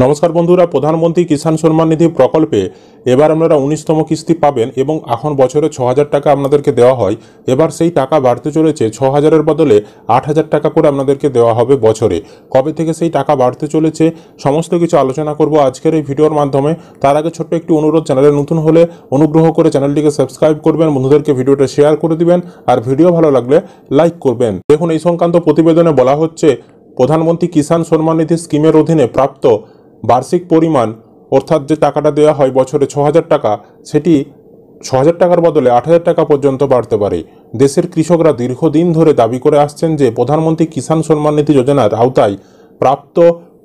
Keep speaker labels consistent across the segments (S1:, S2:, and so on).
S1: নমস্কার বন্ধুরা, প্রধানমন্ত্রী কিষাণ সম্মান নিধি প্রকল্পে এবার আপনারা 19তম কিস্তি পাবেন এবং এখন বছরে 6,000 টাকা আপনাদেরকে দেওয়া হয়। এবার সেই টাকা বাড়তে চলেছে, 6,000-এর বদলে 8,000 টাকা করে আপনাদেরকে দেওয়া হবে বছরে। কবে থেকে সেই টাকা বাড়তে চলেছে সমস্ত কিছু আলোচনা করব আজকের এই ভিডিওর মাধ্যমে। তার আগে ছোট্ট একটি অনুরোধ, চ্যানেলে নতুন হলে অনুগ্রহ করে চ্যানেলটিকে সাবস্ক্রাইব করবেন, বন্ধুদেরকে ভিডিওটা শেয়ার করে দিবেন আর ভিডিও ভালো লাগলে লাইক করবেন। দেখুন, এই সংক্রান্ত প্রতিবেদনে বলা হচ্ছে, প্রধানমন্ত্রী কিষাণ সম্মান নিধি স্কিমের অধীনে প্রাপ্ত বার্ষিক পরিমাণ অর্থাৎ যে টাকাটা দেওয়া হয় বছরে 6,000 টাকা, সেটি 6,000 টাকার বদলে 8,000 টাকা পর্যন্ত বাড়তে পারে। দেশের কৃষকরা দীর্ঘদিন ধরে দাবি করে আসছেন যে প্রধানমন্ত্রী কিষাণ সম্মান নিধি যোজনার আওতায় প্রাপ্ত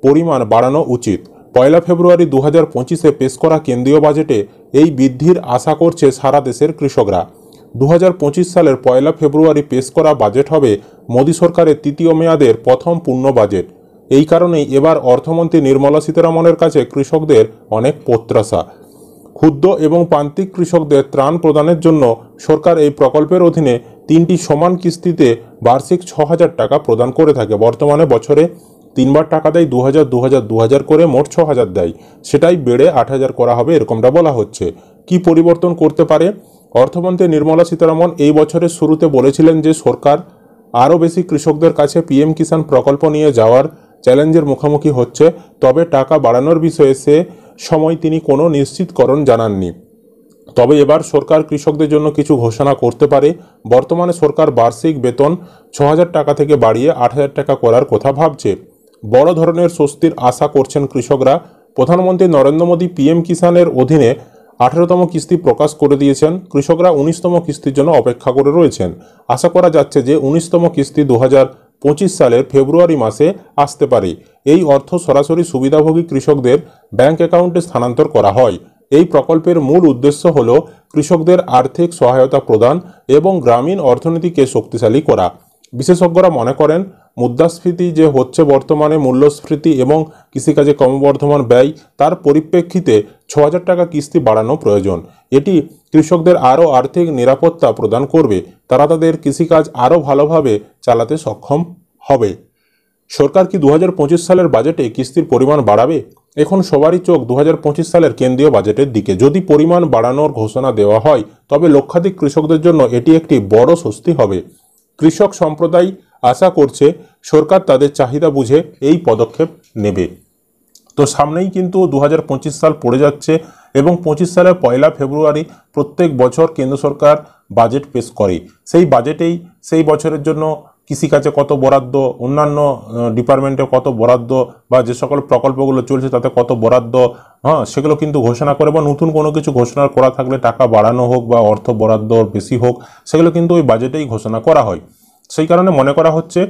S1: পরিমাণ বাড়ানো উচিত। 1 ফেব্রুয়ারি 2025-এ পেশ করা কেন্দ্রীয় বাজেটে এই বৃদ্ধির আশা করছে সারা দেশের কৃষকরা। 2025 সালের 1 ফেব্রুয়ারি পেশ করা বাজেট হবে মোদী সরকারের তৃতীয় মেয়াদের প্রথম পূর্ণ বাজেট। এই কারণেই এবার অর্থমন্ত্রী নির্মলা সীতারামনের কাছে কৃষকদের অনেক প্রত্যাশা। ক্ষুদ্র এবং প্রান্তিক কৃষকদের ত্রাণ প্রদানের জন্য সরকার এই প্রকল্পের অধীনে 3টি সমান কিস্তিতে বার্ষিক 6,000 টাকা প্রদান করে থাকে। বর্তমানে বছরে 3বার টাকা দেয়, 2,000, 2,000, 2,000 করে মোট 6,000 দেয়। সেটাই বেড়ে 8,000 করা হবে, এরকমটা বলা হচ্ছে। কি পরিবর্তন করতে পারে? অর্থমন্ত্রী নির্মলা সীতারামন এই বছরের শুরুতে বলেছিলেন যে সরকার আরও বেশি কৃষকদের কাছে পিএম কিষাণ প্রকল্প নিয়ে যাওয়ার চ্যালেঞ্জের মুখোমুখি হচ্ছে। তবে টাকা বাড়ানোর বিষয়ে সে সময় তিনি কোনো নিশ্চিতকরণ জানাননি। তবে এবার সরকার কৃষকদের জন্য কিছু ঘোষণা করতে পারে। বর্তমানে সরকার বার্ষিক বেতন 6,000 টাকা থেকে বাড়িয়ে 8,000 টাকা করার কথা ভাবছে। বড় ধরনের স্বস্তির আশা করছেন কৃষকরা। প্রধানমন্ত্রী নরেন্দ্র মোদী পিএম কিষাণের অধীনে 18তম কিস্তি প্রকাশ করে দিয়েছেন। কৃষকরা 19তম কিস্তির জন্য অপেক্ষা করে রয়েছেন। আশা করা যাচ্ছে যে 19তম কিস্তি 2025 সালের ফেব্রুয়ারি মাসে আসতে পারে। এই অর্থ সরাসরি সুবিধাভোগী কৃষকদের ব্যাংক অ্যাকাউন্টে স্থানান্তর করা হয়। এই প্রকল্পের মূল উদ্দেশ্য হল কৃষকদের আর্থিক সহায়তা প্রদান এবং গ্রামীণ অর্থনীতিকে শক্তিশালী করা। বিশেষজ্ঞরা মনে করেন, মুদ্রাস্ফীতি যে হচ্ছে বর্তমানে, মূল্যস্ফীতি এবং কৃষিকাজে ক্রমবর্ধমান ব্যয়, তার পরিপ্রেক্ষিতে 6,000 টাকা কিস্তি বাড়ানো প্রয়োজন। এটি কৃষকদের আরও আর্থিক নিরাপত্তা প্রদান করবে। তারা তাদের কৃষিকাজ আরও ভালোভাবে চালাতে সক্ষম হবে। সরকার কি 2025 সালের বাজেটে কিস্তির পরিমাণ বাড়াবে? এখন সবারই চোখ 2025 সালের কেন্দ্রীয় বাজেটের দিকে। যদি পরিমাণ বাড়ানোর ঘোষণা দেওয়া হয় তবে লক্ষাধিক কৃষকদের জন্য এটি একটি বড় স্বস্তি হবে। কৃষক সম্প্রদায় আশা করছে সরকার তাদের চাহিদা বুঝে এই পদক্ষেপ নেবে। তো সামনেই কিন্তু 2025 সাল পড়ে যাচ্ছে এবং 25 সালের 1 ফেব্রুয়ারি প্রত্যেক বছর কেন্দ্র সরকার বাজেট পেশ করে। সেই বাজেটেই সেই বছরের জন্য কৃষিকাজে কত বরাদ্দ, অন্যান্য ডিপার্টমেন্টে কত বরাদ্দ বা যে সকল প্রকল্পগুলো চলছে তাতে কত বরাদ্দ, সেগুলো কিন্তু ঘোষণা করে, বা নতুন কোনো কিছু ঘোষণা করা থাকলে টাকা বাড়ানো হোক বা অর্থ বরাদ্দ বেশি হোক, সেগুলো কিন্তু ওই বাজেটেই ঘোষণা করা হয়। সেই কারণে মনে করা হচ্ছে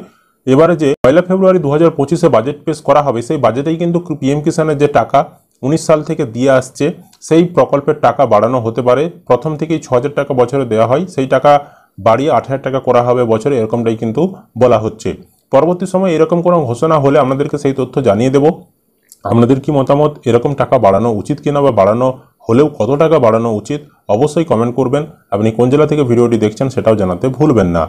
S1: এবারে যে 1 ফেব্রুয়ারি 2025-এ বাজেট পেশ করা হবে, সেই বাজেটেই কিন্তু পিএম কিষাণের যে টাকা 19 সাল থেকে দিয়ে আসছে সেই প্রকল্পের টাকা বাড়ানো হতে পারে। প্রথম থেকেই 6,000 টাকা বছরে দেওয়া হয়, সেই টাকা বাড়িয়ে 8,000 টাকা করা হবে বছরে, এরকমটাই কিন্তু বলা হচ্ছে। পরবর্তী সময় এরকম কোনো ঘোষণা হলে আপনাদেরকে সেই তথ্য জানিয়ে দেব। আপনাদের কি মতামত, এরকম টাকা বাড়ানো উচিত কিনা, বা বাড়ানো হলেও কত টাকা বাড়ানো উচিত, অবশ্যই কমেন্ট করবেন। আপনি কোন জেলা থেকে ভিডিওটি দেখছেন সেটাও জানাতে ভুলবেন না।